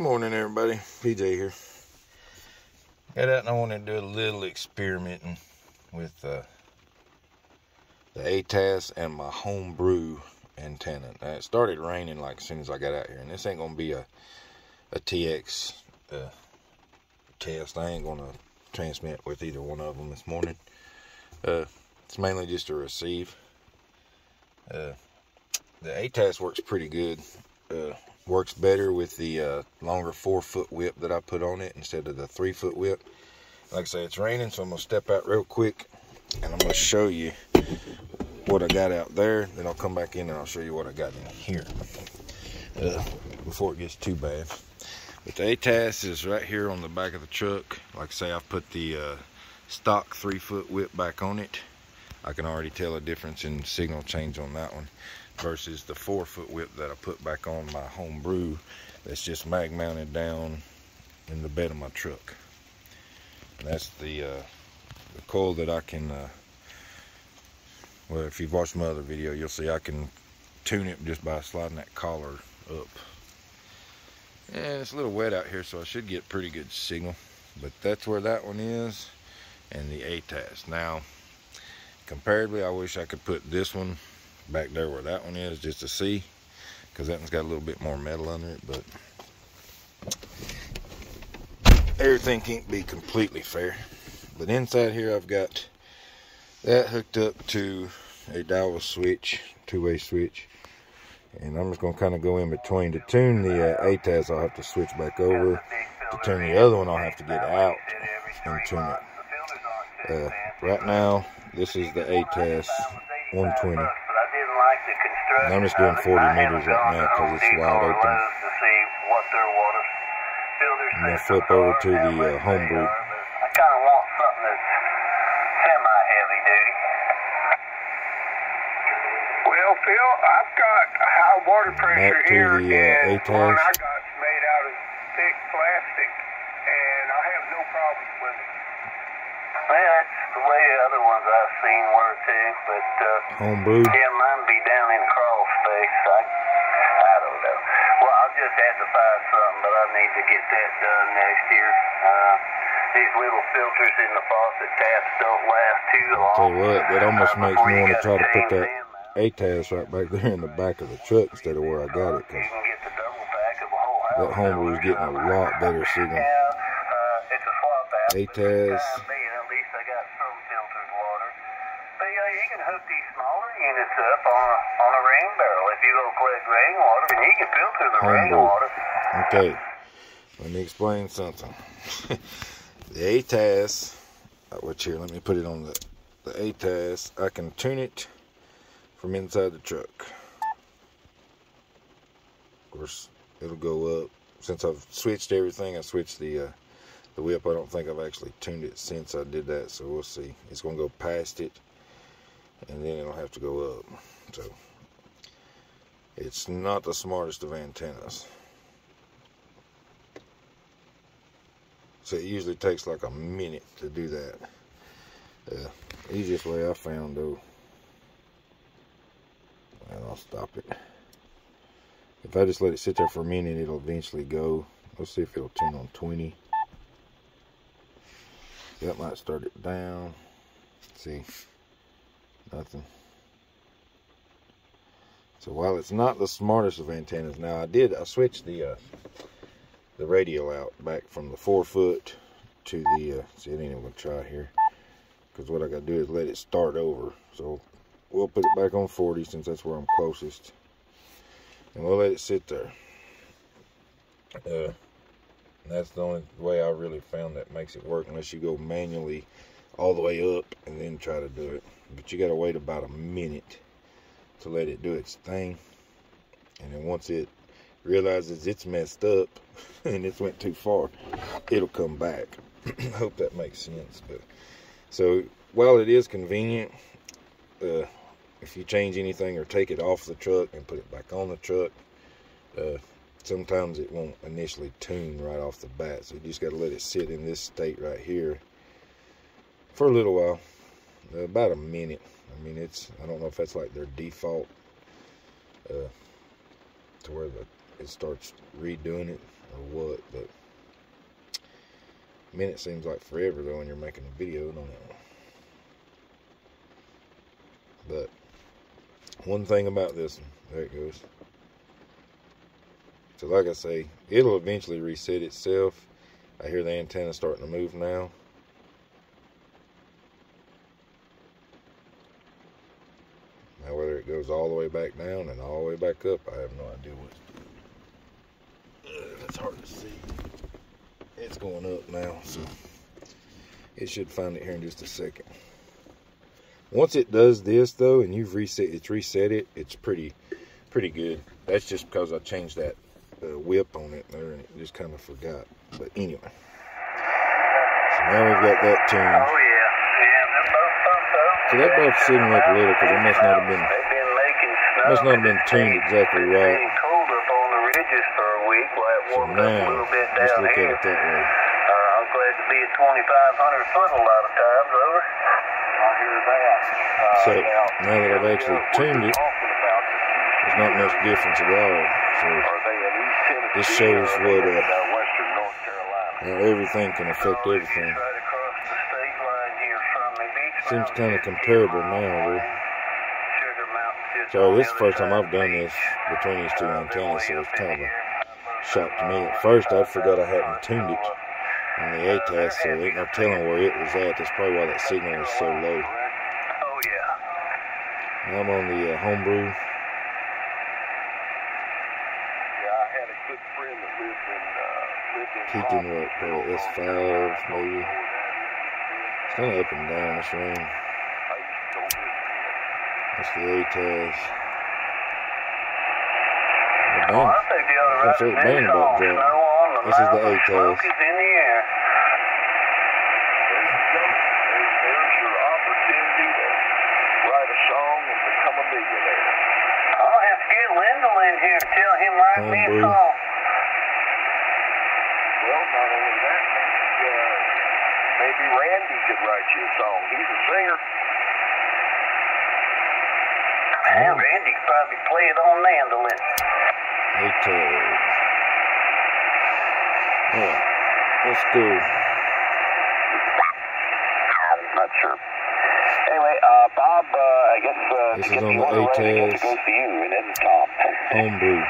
Morning, everybody. PJ here. Got out and I wanted to do a little experimenting with the Atas and my Homebrew antenna. Now, it started raining like as soon as I got out here, and this ain't gonna be a TX test. I ain't gonna transmit with either one of them this morning. It's mainly just to receive. The Atas works pretty good. Works better with the longer 4-foot whip that I put on it instead of the 3-foot whip. Like I say, it's raining, so I'm gonna step out real quick and I'm gonna show you what I got out there. Then I'll come back in and I'll show you what I got in here before it gets too bad. But the Atas is right here on the back of the truck. Like I say, I've put the stock 3-foot whip back on it. I can already tell a difference in signal change on that one versus the 4-foot whip that I put back on my Homebrew that's just mag mounted down in the bed of my truck. And that's the coil that I can well, if you've watched my other video, you'll see I can tune it just by sliding that collar up. And it's a little wet out here, so I should get pretty good signal. But that's where that one is, and the Atas. Now, comparatively, I wish I could put this one back there where that one is just to see, because that one's got a little bit more metal under it, but everything can't be completely fair. But inside here I've got that hooked up to a dial switch, 2-way switch, and I'm just going to kind of go in between. To tune the Atas, I'll have to switch back over. To tune the other one, I'll have to get out and tune it. Right now, this is the Atas 120. And I'm just doing 40 meters right now because it's wide open. I'm going to flip over to the Homebrew. I kind of want something that's semi-heavy duty. Well, Phil, I've got high water pressure here, and one I got's made out of thick plastic, and I have no problems with it. Well, that's the way the other ones I've seen were too, but Homebrew. Yeah, mine be down in crawl space. I don't know. Well, I'll just have to find something, but I need to get that done next year. These little filters in the faucet taps don't last too long. Tell you what, that almost makes me want to try to put that Atas right back there in the back of the truck instead of where I got it, because that Homebrew is getting a lot better signal. It's a swap out. Atas. At least I got some filtered water. But yeah, you can hook these smaller units up on a rain barrel if you go collect rainwater, and you can filter the rainwater. Okay, let me explain something. The Atas, which here, let me put it on the Atas. I can tune it from inside the truck. Of course, it'll go up. Since I've switched everything, I switched the whip. I don't think I've actually tuned it since I did that, so we'll see. It's going to go past it, and then it'll have to go up. So it's not the smartest of antennas. So it usually takes like a minute to do that. Easiest way I found, though, and I'll stop it. If I just let it sit there for a minute, it'll eventually go. Let's see if it'll tune on 20. That might start it down. See, nothing. So while it's not the smartest of antennas, now I switched the radio out back from the 4-foot to the see, it ain't even gonna try here, because what I gotta do is let it start over. So we'll put it back on 40 since that's where I'm closest, and we'll let it sit there. That's the only way I really found that makes it work, unless you go manually all the way up and then try to do it. But you gotta wait about a minute to let it do its thing, and then once it realizes it's messed up and it's went too far, it'll come back. I hope that makes sense. But so while it is convenient, if you change anything or take it off the truck and put it back on the truck, sometimes it won't initially tune right off the bat, so you just got to let it sit in this state right here for a little while, about a minute. I mean, I don't know if that's like their default to where it starts redoing it. or what, but a minute seems like forever though when you're making a video, don't it? But one thing about this one, there it goes. So like I say, it'll eventually reset itself. I hear the antenna starting to move now. Now whether it goes all the way back down and all the way back up, I have no idea what. It's hard to see. It's going up now, so it should find it here in just a second. Once it does this though, and you've reset it, it's pretty good. That's just because I changed that whip on it there, and it just kind of forgot. But anyway, so now we've got that tuned. Oh yeah, So that boat's sitting up a little because it must not have been tuned exactly right. So now, let's look at it that way. I'm glad to be at 2,500 foot a lot of times, over. I hear that. So now that I've actually tuned it, there's not much difference at all. So this shows what how everything can affect everything. Seems kind of comparable now, though. So this is the first time I've done this between these two antennas, so it's kind of a shock to me. At first, I forgot I hadn't tuned it on the Atas, so there ain't no telling where it was at. That's probably why that signal is so low. Oh yeah. Now I'm on the Homebrew. Yeah, I had a good friend that lived in Keeping what, probably S5 maybe. It's kind of up and down this ring. That's the Atas. Oh, I think the other That's the band about drop. This is the Atas. Smoke is in the air. There's your opportunity to write a song and become a millionaire. I'll have to get Lyndall in here and tell him write me a song. Well, not only that, maybe Randy could write you a song. He's a singer. And Randy could probably play it on mandolin. Atas. Alright, let's go. Not sure. Anyway, Bob, I guess this is on the Atas. It goes to you, and then Tom. Homebrew.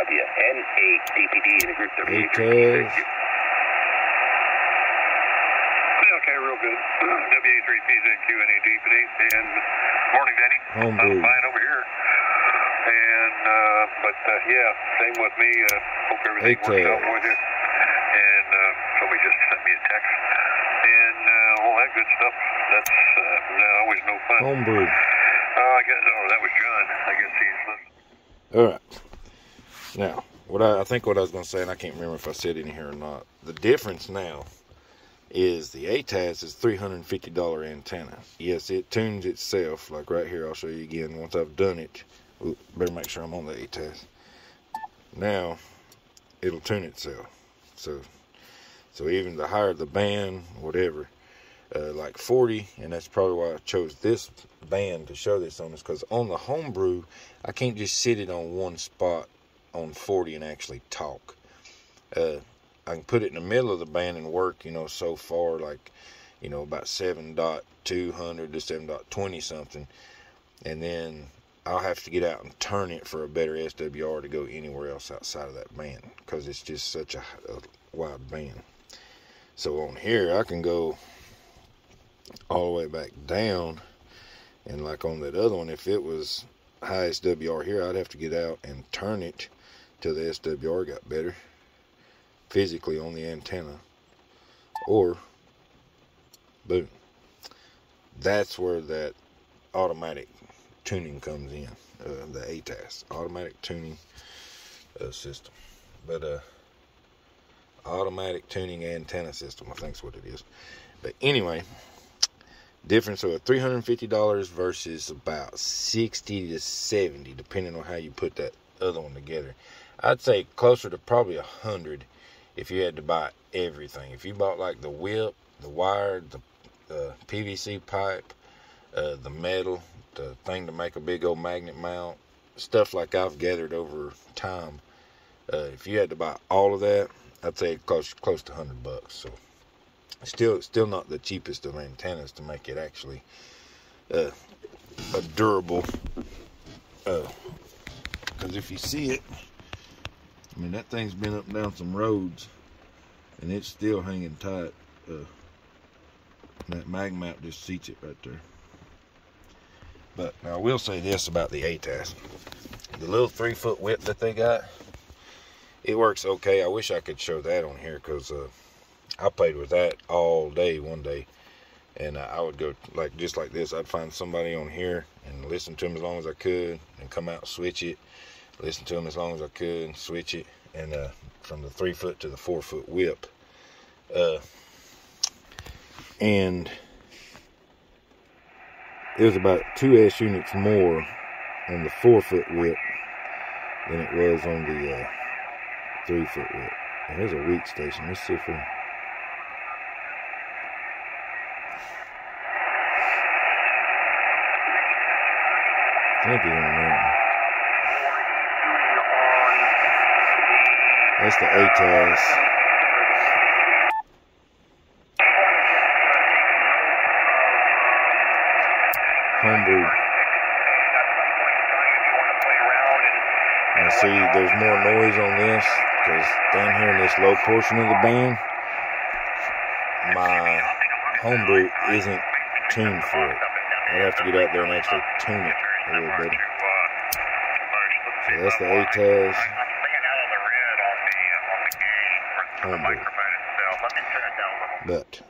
WNADPD in the group Atas. Okay, real good. WA3PZQNADPD, and morning, Danny. Homebrew. Fine over here. And, yeah, same with me. Hope everything works out with you. And somebody just sent me a text. And all that good stuff. That's always no fun. Homebrew. I guess, that was John. I guess he's listening. Alright. Now, I think what I was going to say, and I can't remember if I said it in here or not. The difference now is the Atas is $350 antenna. Yes, it tunes itself. Like right here, I'll show you again once I've done it. Ooh, better make sure I'm on the Atas. Now, it'll tune itself. So even the higher the band, whatever, like 40, and that's probably why I chose this band to show this on, is because on the Homebrew, I can't just sit it on one spot on 40 and actually talk. I can put it in the middle of the band and work, so far, like, about 7.200 to 7.20 something, and then I'll have to get out and turn it for a better SWR to go anywhere else outside of that band, because it's just such a wide band. So on here, I can go all the way back down, and like on that other one, if it was high SWR here, I'd have to get out and turn it till the SWR got better physically on the antenna, or boom. That's where that automatic tuning comes in, the Atas automatic tuning system. But automatic tuning antenna system, I think is what it is. But anyway, difference of $350 versus about $60 to $70, depending on how you put that other one together. I'd say closer to probably $100 if you had to buy everything. If you bought like the whip, the wire, the PVC pipe, the metal, the thing to make a big old magnet mount, stuff like I've gathered over time, If you had to buy all of that, I'd say it costs close to $100. So still not the cheapest of antennas to make it actually a durable. Because if you see it, I mean, that thing's been up and down some roads, and it's still hanging tight. That mag mount just seats it right there. But now I will say this about the Atas. The little 3-foot whip that they got, it works okay. I wish I could show that on here, because I played with that all day one day. And I would go just like this. I'd find somebody on here and listen to them as long as I could, and come out and switch it. Listen to them as long as I could and switch it. And from the 3-foot to the 4-foot whip. And it was about 2 S units more on the 4-foot whip than it was on the 3-foot whip. And there's a weak station. Let's see if we... I think it's on there. That's the Atas. Homebrew. And see, there's more noise on this, because down here in this low portion of the band, my Homebrew isn't tuned for it. I have to get out there and actually tune it a little bit. So that's the Atas Homebrew. But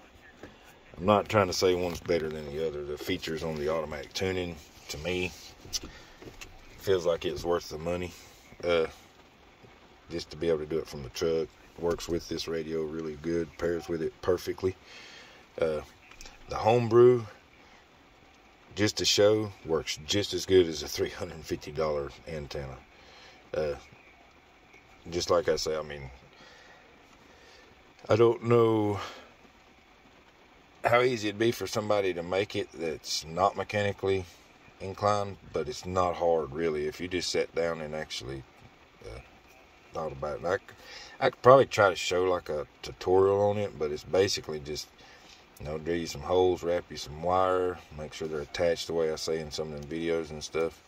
I'm not trying to say one's better than the other. The features on the automatic tuning, to me, feels like it's worth the money. Just to be able to do it from the truck. Works with this radio really good. Pairs with it perfectly. The Homebrew, just to show, works just as good as a $350 antenna. Just like I say, I mean, I don't know how easy it'd be for somebody to make it that's not mechanically inclined, but it's not hard really if you just sat down and actually thought about it. I could probably try to show like a tutorial on it, but it's basically just, you know, drill you some holes, wrap you some wire, make sure they're attached the way I say in some of them videos and stuff.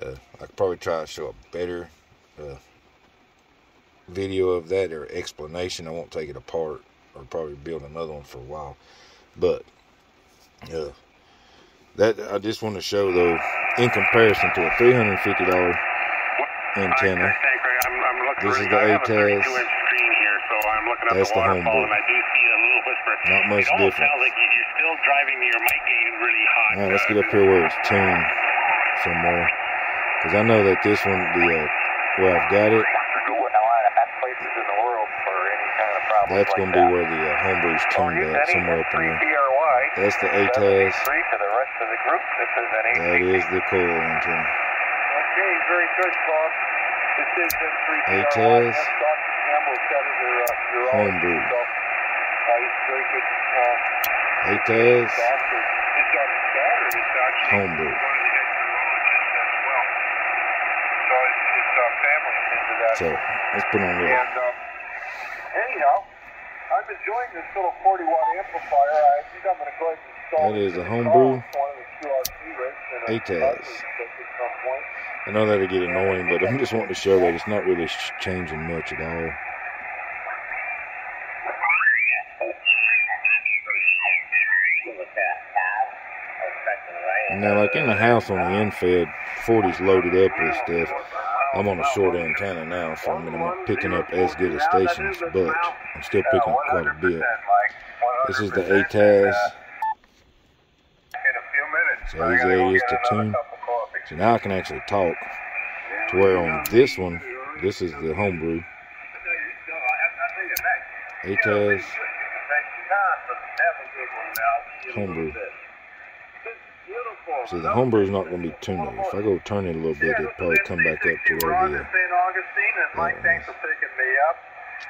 I could probably try to show a better video of that, or explanation. I won't take it apart, or probably build another one for a while. But that I just want to show, though, in comparison to a $350 antenna, this is the Atas. That's the Homebrew. Not much different. Alright, let's get up here where it's tuned somewhere, because I know that this one, where I've got it, that's going to be where the Homebrew's tuned at, somewhere up in there. That's the Atas. That is the coil antenna. Okay, very good, Bob. Atas. Homebrew. Atas. Homebrew. So, let's put on there. Anyhow, I'm enjoying this little 40-watt amplifier. I think I'm going to go ahead and install that is a Homebrew Atas. I know that'll get annoying, but I'm just wanting to show that it's not really changing much at all. Now, like in the house on the end-fed, 40's loaded up with stuff. I'm on a short antenna now, so I'm not picking up as good as stations, but I'm still picking up quite a bit. This is the Atas. So easy it is to tune. So now I can actually talk, to where on this one, this is the Homebrew. Atas Homebrew. See, the Homebrew is not going to be tuned. If I go turn it a little bit, it'll probably come back up to where the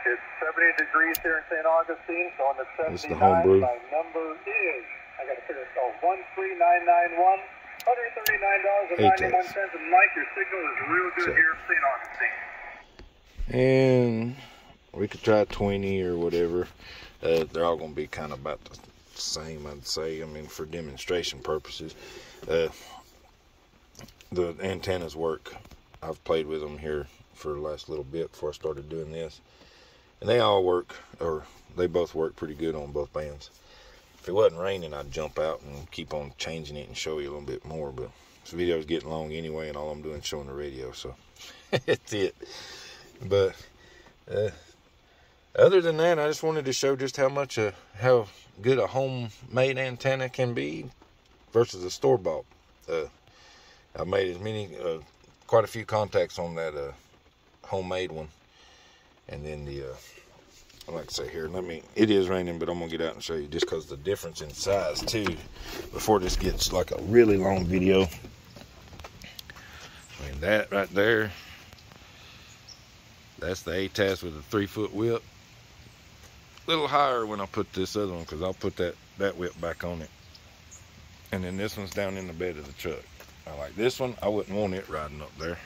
It's 70 degrees here in St. Augustine, so on the 79, it's the Homebrew. my number is, I got to figure this out, 13991, $139.91, and Mike, your signal is real good here in St. Augustine. And we could try 20 or whatever. They're all going to be kind of about the same, I'd say. I mean, for demonstration purposes. The antennas work. I've played with them here for the last little bit before I started doing this. And they all work, or they both work pretty good on both bands. If it wasn't raining, I'd jump out and keep on changing it and show you a little bit more. But this video's getting long anyway, and all I'm doing is showing the radio, so that's it. But other than that, I just wanted to show just how good a homemade antenna can be versus a store-bought. I made quite a few contacts on that homemade one, and then like I say here, it is raining, but I'm gonna get out and show you just because the difference in size too, before this gets like a really long video. I mean, that right there, that's the Atas with a 3-foot whip. A little higher when I put this other one, because I'll put that whip back on it. And then this one's down in the bed of the truck. I like this one. I wouldn't want it riding up there.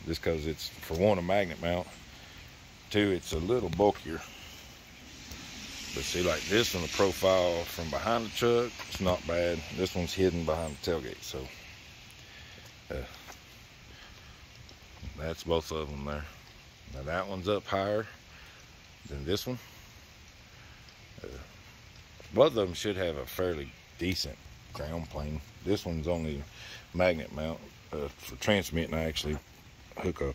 Just because it's, for one, a magnet mount. Two, it's a little bulkier. But see, like this one, the profile from behind the truck, it's not bad. This one's hidden behind the tailgate, so that's both of them there. Now that one's up higher than this one. Both of them should have a fairly decent ground plane. This one's only magnet mount. For transmitting, I actually hook a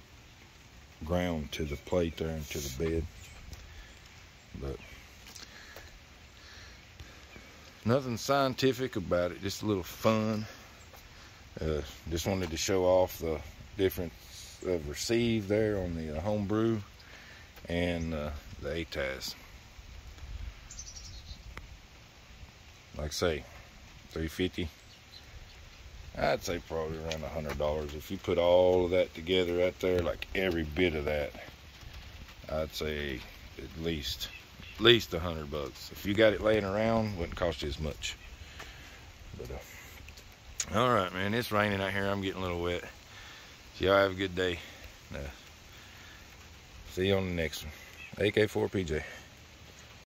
ground to the plate there and to the bed. But nothing scientific about it, just a little fun. Just wanted to show off the difference of receive there on the Homebrew and the Atas. Like I say, $350. I'd say probably around $100. If you put all of that together right there, like every bit of that, I'd say at least $100. If you got it laying around, wouldn't cost you as much. But all right, man, it's raining out here. I'm getting a little wet. So y'all have a good day. See you on the next one. AK4PJ.